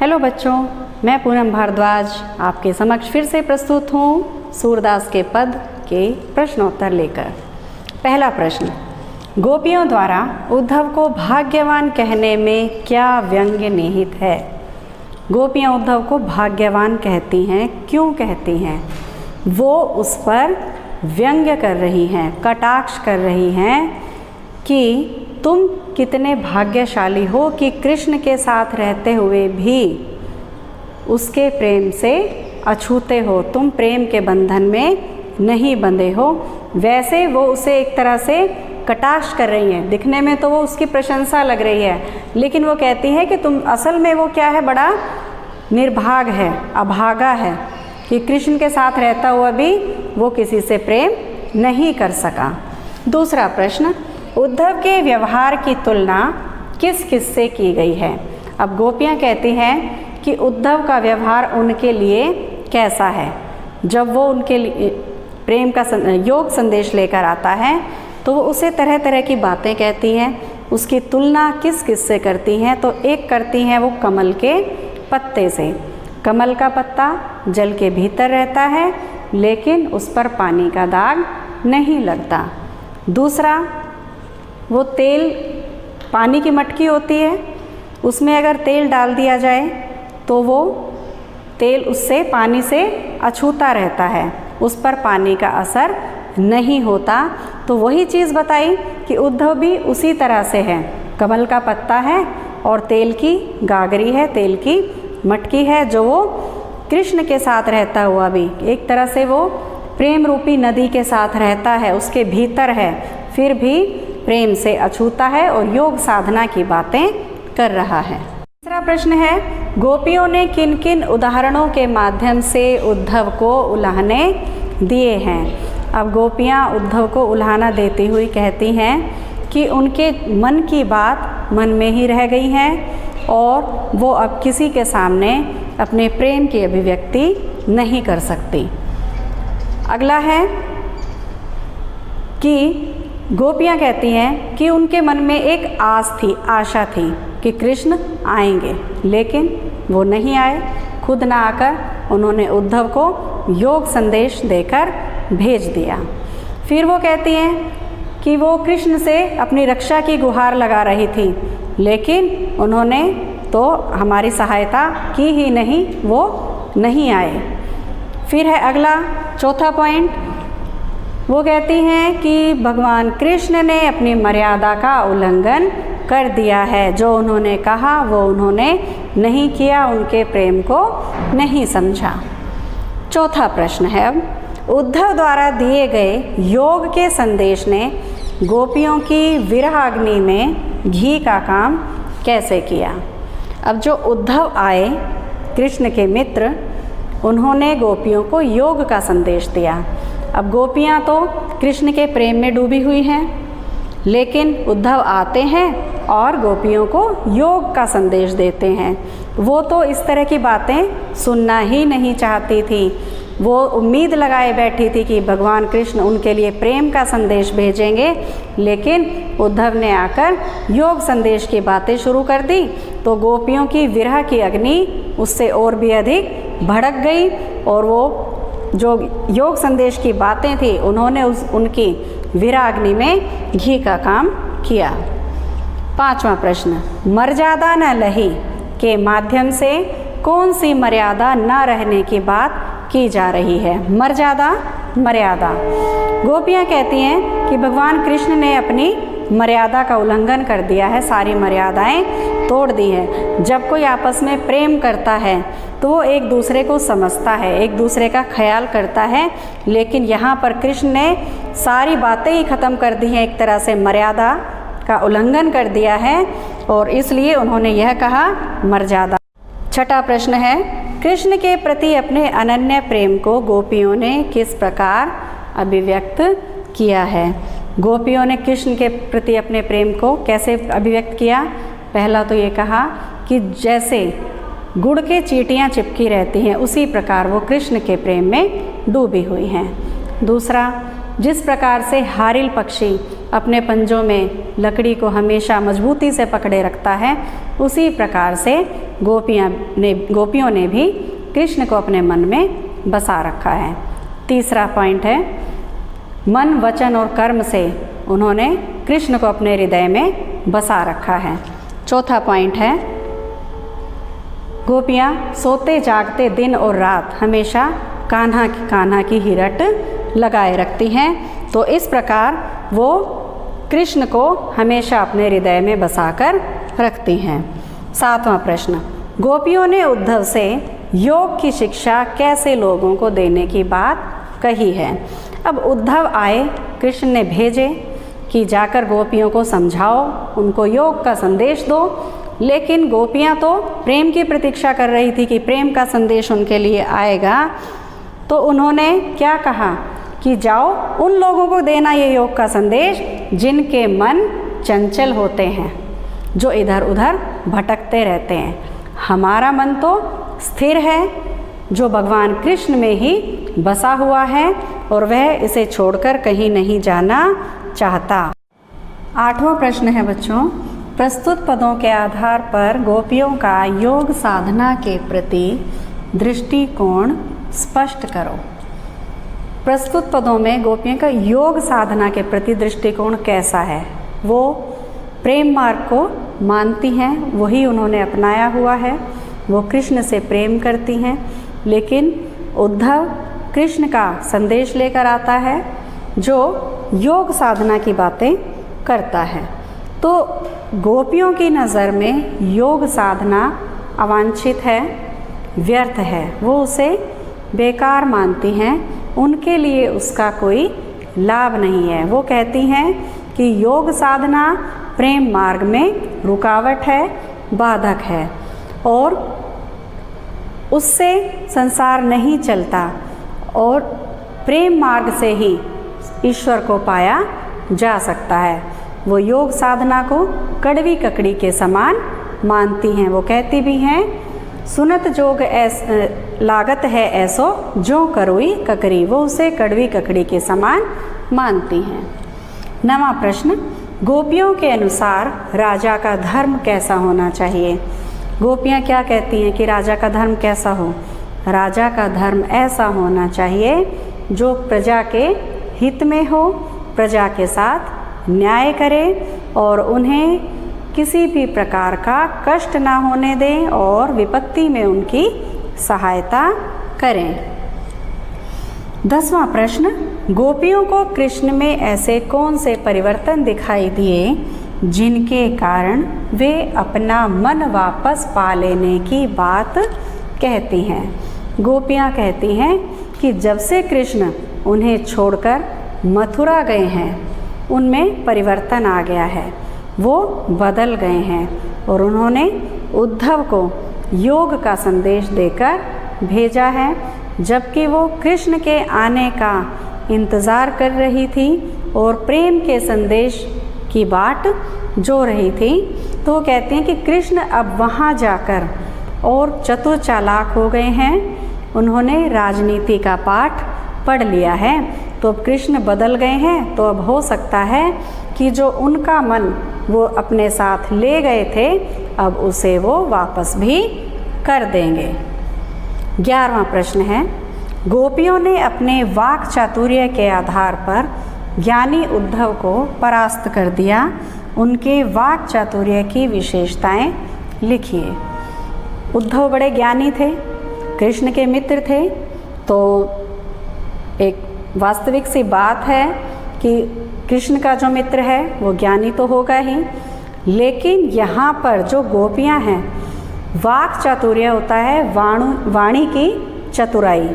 Hello बच्चों, मैं पूनम भारद्वाज आपके समक्ष फिर से प्रस्तुत हूँ सूरदास के पद के प्रश्नोत्तर लेकर। पहला प्रश्न, गोपियों द्वारा उद्धव को भाग्यवान कहने में क्या व्यंग्य निहित है? गोपियाँ उद्धव को भाग्यवान कहती हैं, क्यों कहती हैं? वो उस पर व्यंग्य कर रही हैं, कटाक्ष कर रही हैं कि तुम कितने भाग्यशाली हो कि कृष्ण के साथ रहते हुए भी उसके प्रेम से अछूते हो, तुम प्रेम के बंधन में नहीं बंधे हो। वैसे वो उसे एक तरह से कटाक्ष कर रही हैं, दिखने में तो वो उसकी प्रशंसा लग रही है, लेकिन वो कहती है कि तुम असल में वो क्या है, बड़ा निर्भाग है, अभागा है कि कृष्ण के साथ रहता हुआ भी वो किसी से प्रेम नहीं कर सका। दूसरा प्रश्न, उद्धव के व्यवहार की तुलना किस किस से की गई है? अब गोपियाँ कहती हैं कि उद्धव का व्यवहार उनके लिए कैसा है। जब वो उनके लिए प्रेम का योग संदेश लेकर आता है तो वो उसे तरह तरह की बातें कहती हैं। उसकी तुलना किस किस से करती हैं? तो एक करती हैं वो कमल के पत्ते से। कमल का पत्ता जल के भीतर रहता है लेकिन उस पर पानी का दाग नहीं लगता। दूसरा, वो तेल, पानी की मटकी होती है, उसमें अगर तेल डाल दिया जाए तो वो तेल उससे पानी से अछूता रहता है, उस पर पानी का असर नहीं होता। तो वही चीज़ बताई कि उद्धव भी उसी तरह से है, कमल का पत्ता है और तेल की गागरी है, तेल की मटकी है, जो वो कृष्ण के साथ रहता हुआ भी एक तरह से वो प्रेम रूपी नदी के साथ रहता है, उसके भीतर है, फिर भी प्रेम से अछूता है और योग साधना की बातें कर रहा है। तीसरा प्रश्न है, गोपियों ने किन किन उदाहरणों के माध्यम से उद्धव को उलाहने दिए हैं? अब गोपियाँ उद्धव को उलाहना देती हुई कहती हैं कि उनके मन की बात मन में ही रह गई हैं और वो अब किसी के सामने अपने प्रेम की अभिव्यक्ति नहीं कर सकती। अगला है कि गोपियाँ कहती हैं कि उनके मन में एक आशा थी कि कृष्ण आएंगे, लेकिन वो नहीं आए। खुद ना आकर उन्होंने उद्धव को योग संदेश देकर भेज दिया। फिर वो कहती हैं कि वो कृष्ण से अपनी रक्षा की गुहार लगा रही थी, लेकिन उन्होंने तो हमारी सहायता की ही नहीं, वो नहीं आए। फिर है अगला, चौथा पॉइंट, वो कहती हैं कि भगवान कृष्ण ने अपनी मर्यादा का उल्लंघन कर दिया है, जो उन्होंने कहा वो उन्होंने नहीं किया, उनके प्रेम को नहीं समझा। चौथा प्रश्न है, उद्धव द्वारा दिए गए योग के संदेश ने गोपियों की विरह अग्नि में घी का काम कैसे किया? अब जो उद्धव आए, कृष्ण के मित्र, उन्होंने गोपियों को योग का संदेश दिया। अब गोपियाँ तो कृष्ण के प्रेम में डूबी हुई हैं, लेकिन उद्धव आते हैं और गोपियों को योग का संदेश देते हैं। वो तो इस तरह की बातें सुनना ही नहीं चाहती थी। वो उम्मीद लगाए बैठी थी कि भगवान कृष्ण उनके लिए प्रेम का संदेश भेजेंगे, लेकिन उद्धव ने आकर योग संदेश की बातें शुरू कर दी तो गोपियों की विरह की अग्नि उससे और भी अधिक भड़क गई और वो जो योग संदेश की बातें थी उन्होंने उनकी विरह अग्नि में घी का काम किया। पांचवा प्रश्न, मर्यादा न लही के माध्यम से कौन सी मर्यादा न रहने की बात की जा रही है? मर्यादा गोपियाँ कहती हैं कि भगवान कृष्ण ने अपनी मर्यादा का उल्लंघन कर दिया है, सारी मर्यादाएं तोड़ दी है। जब कोई आपस में प्रेम करता है तो वो एक दूसरे को समझता है, एक दूसरे का ख्याल करता है, लेकिन यहाँ पर कृष्ण ने सारी बातें ही ख़त्म कर दी हैं, एक तरह से मर्यादा का उल्लंघन कर दिया है और इसलिए उन्होंने यह कहा मर्यादा। छठा प्रश्न है, कृष्ण के प्रति अपने अनन्य प्रेम को गोपियों ने किस प्रकार अभिव्यक्त किया है? गोपियों ने कृष्ण के प्रति अपने प्रेम को कैसे अभिव्यक्त किया? पहला तो ये कहा कि जैसे गुड़ के चींटियाँ चिपकी रहती हैं उसी प्रकार वो कृष्ण के प्रेम में डूबी हुई हैं। दूसरा, जिस प्रकार से हारिल पक्षी अपने पंजों में लकड़ी को हमेशा मजबूती से पकड़े रखता है, उसी प्रकार से गोपियों ने भी कृष्ण को अपने मन में बसा रखा है। तीसरा पॉइंट है, मन, वचन और कर्म से उन्होंने कृष्ण को अपने हृदय में बसा रखा है। चौथा पॉइंट है, गोपियाँ सोते जागते दिन और रात हमेशा कान्हा की ही रट लगाए रखती हैं। तो इस प्रकार वो कृष्ण को हमेशा अपने हृदय में बसाकर रखती हैं। सातवां प्रश्न, गोपियों ने उद्धव से योग की शिक्षा कैसे लोगों को देने की बात कही है। अब उद्धव आए, कृष्ण ने भेजे कि जाकर गोपियों को समझाओ, उनको योग का संदेश दो, लेकिन गोपियाँ तो प्रेम की प्रतीक्षा कर रही थी कि प्रेम का संदेश उनके लिए आएगा। तो उन्होंने क्या कहा कि जाओ उन लोगों को देना ये योग का संदेश जिनके मन चंचल होते हैं, जो इधर उधर भटकते रहते हैं। हमारा मन तो स्थिर है, जो भगवान कृष्ण में ही बसा हुआ है और वह इसे छोड़कर कहीं नहीं जाना चाहता। आठवां प्रश्न है बच्चों, प्रस्तुत पदों के आधार पर गोपियों का योग साधना के प्रति दृष्टिकोण स्पष्ट करो। प्रस्तुत पदों में गोपियों का योग साधना के प्रति दृष्टिकोण कैसा है। वो प्रेम मार्ग को मानती हैं, वही उन्होंने अपनाया हुआ है, वो कृष्ण से प्रेम करती हैं, लेकिन उद्धव कृष्ण का संदेश लेकर आता है जो योग साधना की बातें करता है। तो गोपियों की नज़र में योग साधना अवांछित है, व्यर्थ है, वो उसे बेकार मानती हैं, उनके लिए उसका कोई लाभ नहीं है। वो कहती हैं कि योग साधना प्रेम मार्ग में रुकावट है, बाधक है और उससे संसार नहीं चलता और प्रेम मार्ग से ही ईश्वर को पाया जा सकता है। वो योग साधना को कड़वी ककड़ी के समान मानती हैं। वो कहती भी हैं, सुनत जोग लागत है ऐसो जो करोई ककरी। वो उसे कड़वी ककड़ी के समान मानती हैं। 9वां प्रश्न, गोपियों के अनुसार राजा का धर्म कैसा होना चाहिए। गोपियाँ क्या कहती हैं कि राजा का धर्म कैसा हो। राजा का धर्म ऐसा होना चाहिए जो प्रजा के हित में हो, प्रजा के साथ न्याय करे और उन्हें किसी भी प्रकार का कष्ट ना होने दें और विपत्ति में उनकी सहायता करें। 10वां प्रश्न, गोपियों को कृष्ण में ऐसे कौन से परिवर्तन दिखाई दिए जिनके कारण वे अपना मन वापस पा लेने की बात कहती हैं। गोपियाँ कहती हैं कि जब से कृष्ण उन्हें छोड़कर मथुरा गए हैं, उनमें परिवर्तन आ गया है, वो बदल गए हैं और उन्होंने उद्धव को योग का संदेश देकर भेजा है, जबकि वो कृष्ण के आने का इंतज़ार कर रही थी और प्रेम के संदेश की बाट जो रही थी। तो वो कहते हैं कि कृष्ण अब वहाँ जाकर और चतुर चालाक हो गए हैं, उन्होंने राजनीति का पाठ पढ़ लिया है, तो अब कृष्ण बदल गए हैं। तो अब हो सकता है कि जो उनका मन वो अपने साथ ले गए थे, अब उसे वो वापस भी कर देंगे। 11वां प्रश्न है, गोपियों ने अपने वाक चातुर्य के आधार पर ज्ञानी उद्धव को परास्त कर दिया। उनके वाक चातुर्य की विशेषताएं लिखिए। उद्धव बड़े ज्ञानी थे, कृष्ण के मित्र थे, तो एक वास्तविक सी बात है कि कृष्ण का जो मित्र है वो ज्ञानी तो होगा ही, लेकिन यहाँ पर जो गोपियाँ हैं, वाक चातुर्य होता है वाणी की चतुराई,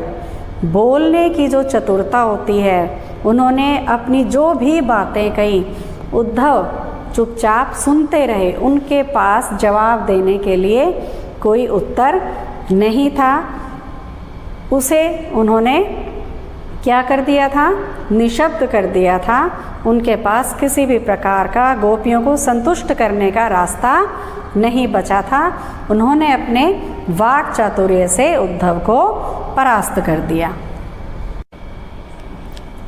बोलने की जो चतुरता होती है। उन्होंने अपनी जो भी बातें कही, उद्धव चुपचाप सुनते रहे, उनके पास जवाब देने के लिए कोई उत्तर नहीं था। उसे उन्होंने क्या कर दिया था, निशब्द कर दिया था। उनके पास किसी भी प्रकार का गोपियों को संतुष्ट करने का रास्ता नहीं बचा था। उन्होंने अपने वाक चातुर्य से उद्धव को परास्त कर दिया।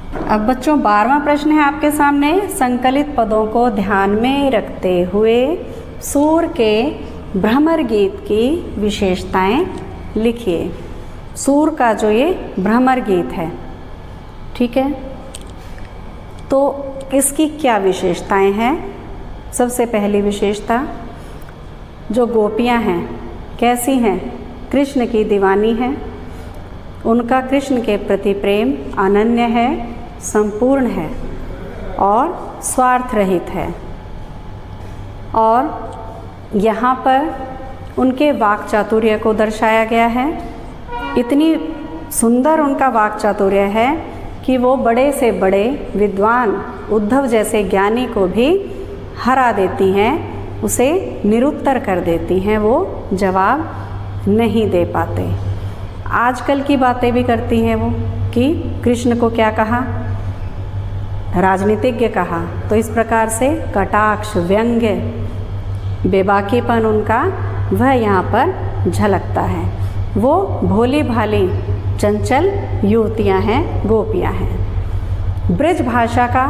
अब बच्चों 12वां प्रश्न है आपके सामने। संकलित पदों को ध्यान में रखते हुए सूर के भ्रमर गीत की विशेषताएं लिखिए। सूर का जो ये भ्रमर गीत है, ठीक है, तो इसकी क्या विशेषताएं हैं? सबसे पहली विशेषता, जो गोपियां हैं कैसी हैं? कृष्ण की दीवानी है, उनका कृष्ण के प्रति प्रेम अनन्य है, संपूर्ण है और स्वार्थ रहित है। और यहाँ पर उनके वाक चातुर्य को दर्शाया गया है। इतनी सुंदर उनका वाक चातुर्य है कि वो बड़े से बड़े विद्वान उद्धव जैसे ज्ञानी को भी हरा देती हैं, उसे निरुत्तर कर देती हैं, वो जवाब नहीं दे पाते। आजकल की बातें भी करती हैं वो कि कृष्ण को क्या कहा? राजनीतिज्ञ कहा। तो इस प्रकार से कटाक्ष, व्यंग्य, बेबाकीपन उनका वह यहाँ पर झलकता है। वो भोली भाली चंचल युवतियाँ हैं, गोपियाँ हैं। ब्रज भाषा का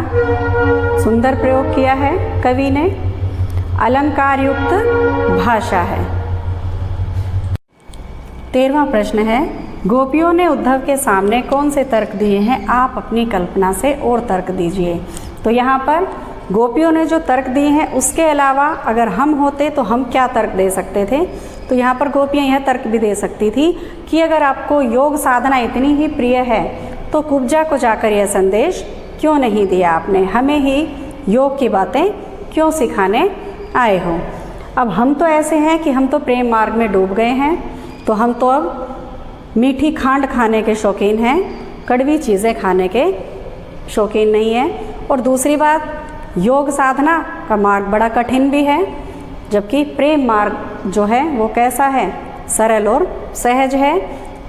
सुंदर प्रयोग किया है कवि ने, अलंकार युक्त भाषा है। 13वां प्रश्न है, गोपियों ने उद्धव के सामने कौन से तर्क दिए हैं? आप अपनी कल्पना से और तर्क दीजिए। तो यहाँ पर गोपियों ने जो तर्क दिए हैं उसके अलावा अगर हम होते तो हम क्या तर्क दे सकते थे? तो यहाँ पर गोपियाँ यह तर्क भी दे सकती थी कि अगर आपको योग साधना इतनी ही प्रिय है तो कुब्जा को जाकर यह संदेश क्यों नहीं दिया आपने? हमें ही योग की बातें क्यों सिखाने आए हो? अब हम तो ऐसे हैं कि हम तो प्रेम मार्ग में डूब गए हैं, तो हम तो अब मीठी खांड खाने के शौकीन हैं, कड़वी चीज़ें खाने के शौकीन नहीं हैं। और दूसरी बात, योग साधना का मार्ग बड़ा कठिन भी है, जबकि प्रेम मार्ग जो है वो कैसा है? सरल और सहज है।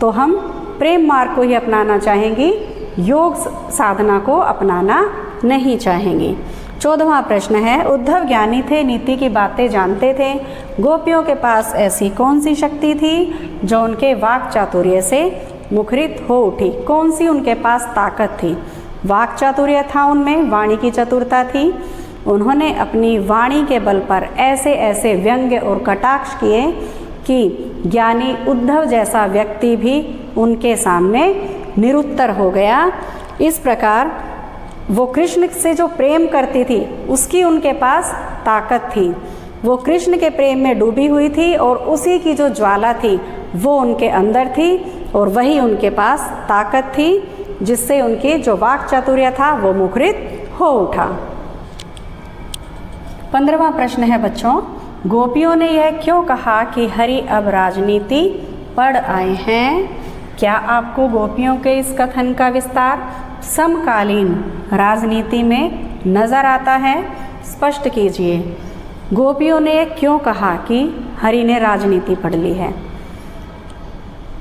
तो हम प्रेम मार्ग को ही अपनाना चाहेंगी, योग साधना को अपनाना नहीं चाहेंगी। 14वां प्रश्न है, उद्धव ज्ञानी थे, नीति की बातें जानते थे, गोपियों के पास ऐसी कौन सी शक्ति थी जो उनके वाक चातुर्य से मुखरित हो उठी? कौन सी उनके पास ताकत थी? वाक चातुर्य था उनमें, वाणी की चतुरता थी। उन्होंने अपनी वाणी के बल पर ऐसे ऐसे व्यंग्य और कटाक्ष किए कि ज्ञानी उद्धव जैसा व्यक्ति भी उनके सामने निरुत्तर हो गया। इस प्रकार वो कृष्ण से जो प्रेम करती थी उसकी उनके पास ताकत थी। वो कृष्ण के प्रेम में डूबी हुई थी और उसी की जो ज्वाला थी वो उनके अंदर थी और वही उनके पास ताकत थी जिससे उनकी जो वाक चातुर्य था वो मुखरित हो उठा। 15वां प्रश्न है बच्चों, गोपियों ने यह क्यों कहा कि हरि अब राजनीति पढ़ आए हैं? क्या आपको गोपियों के इस कथन का विस्तार समकालीन राजनीति में नज़र आता है? स्पष्ट कीजिए। गोपियों ने क्यों कहा कि हरि ने राजनीति पढ़ ली है?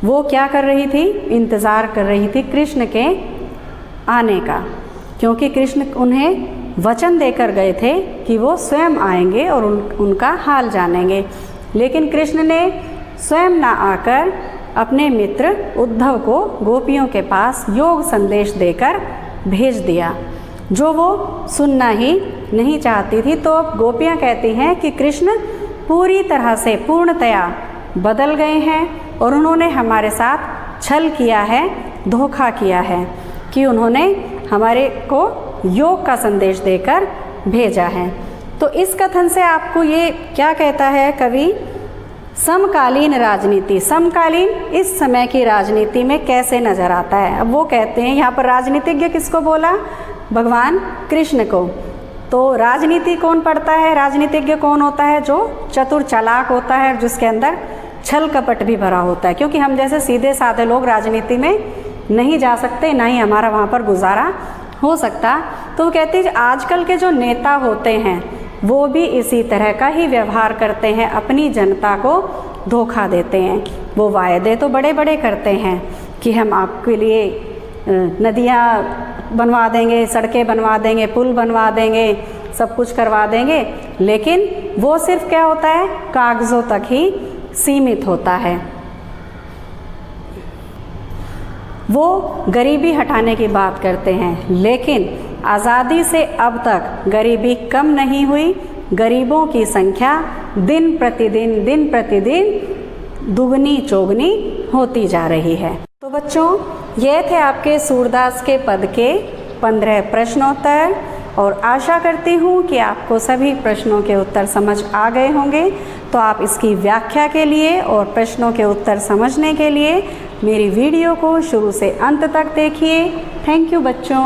वो क्या कर रही थी? इंतज़ार कर रही थी कृष्ण के आने का, क्योंकि कृष्ण उन्हें वचन देकर गए थे कि वो स्वयं आएंगे और उनका हाल जानेंगे। लेकिन कृष्ण ने स्वयं ना आकर अपने मित्र उद्धव को गोपियों के पास योग संदेश देकर भेज दिया, जो वो सुनना ही नहीं चाहती थी। तो अब गोपियाँ कहती हैं कि कृष्ण पूरी तरह से पूर्णतया बदल गए हैं और उन्होंने हमारे साथ छल किया है, धोखा किया है कि उन्होंने हमारे को योग का संदेश देकर भेजा है। तो इस कथन से आपको ये क्या कहता है कवि? समकालीन राजनीति, समकालीन इस समय की राजनीति में कैसे नज़र आता है? अब वो कहते हैं, यहाँ पर राजनीतिज्ञ किसको बोला? भगवान कृष्ण को। तो राजनीति कौन पढ़ता है? राजनीतिज्ञ कौन होता है? जो चतुर चालाक होता है, जिसके अंदर छल कपट भी भरा होता है। क्योंकि हम जैसे सीधे साधे लोग राजनीति में नहीं जा सकते, ना ही हमारा वहाँ पर गुजारा हो सकता। तो वो कहते हैं आजकल के जो नेता होते हैं वो भी इसी तरह का ही व्यवहार करते हैं, अपनी जनता को धोखा देते हैं। वो वायदे तो बड़े बड़े करते हैं कि हम आपके लिए नदियाँ बनवा देंगे, सड़कें बनवा देंगे, पुल बनवा देंगे, सब कुछ करवा देंगे, लेकिन वो सिर्फ क्या होता है? कागज़ों तक ही सीमित होता है। वो गरीबी हटाने की बात करते हैं, लेकिन आज़ादी से अब तक गरीबी कम नहीं हुई। गरीबों की संख्या दिन प्रतिदिन दुगनी चौगनी होती जा रही है। तो बच्चों, ये थे आपके सूरदास के पद के 15 प्रश्नोत्तर, और आशा करती हूँ कि आपको सभी प्रश्नों के उत्तर समझ आ गए होंगे। तो आप इसकी व्याख्या के लिए और प्रश्नों के उत्तर समझने के लिए मेरी वीडियो को शुरू से अंत तक देखिए। थैंक यू बच्चों।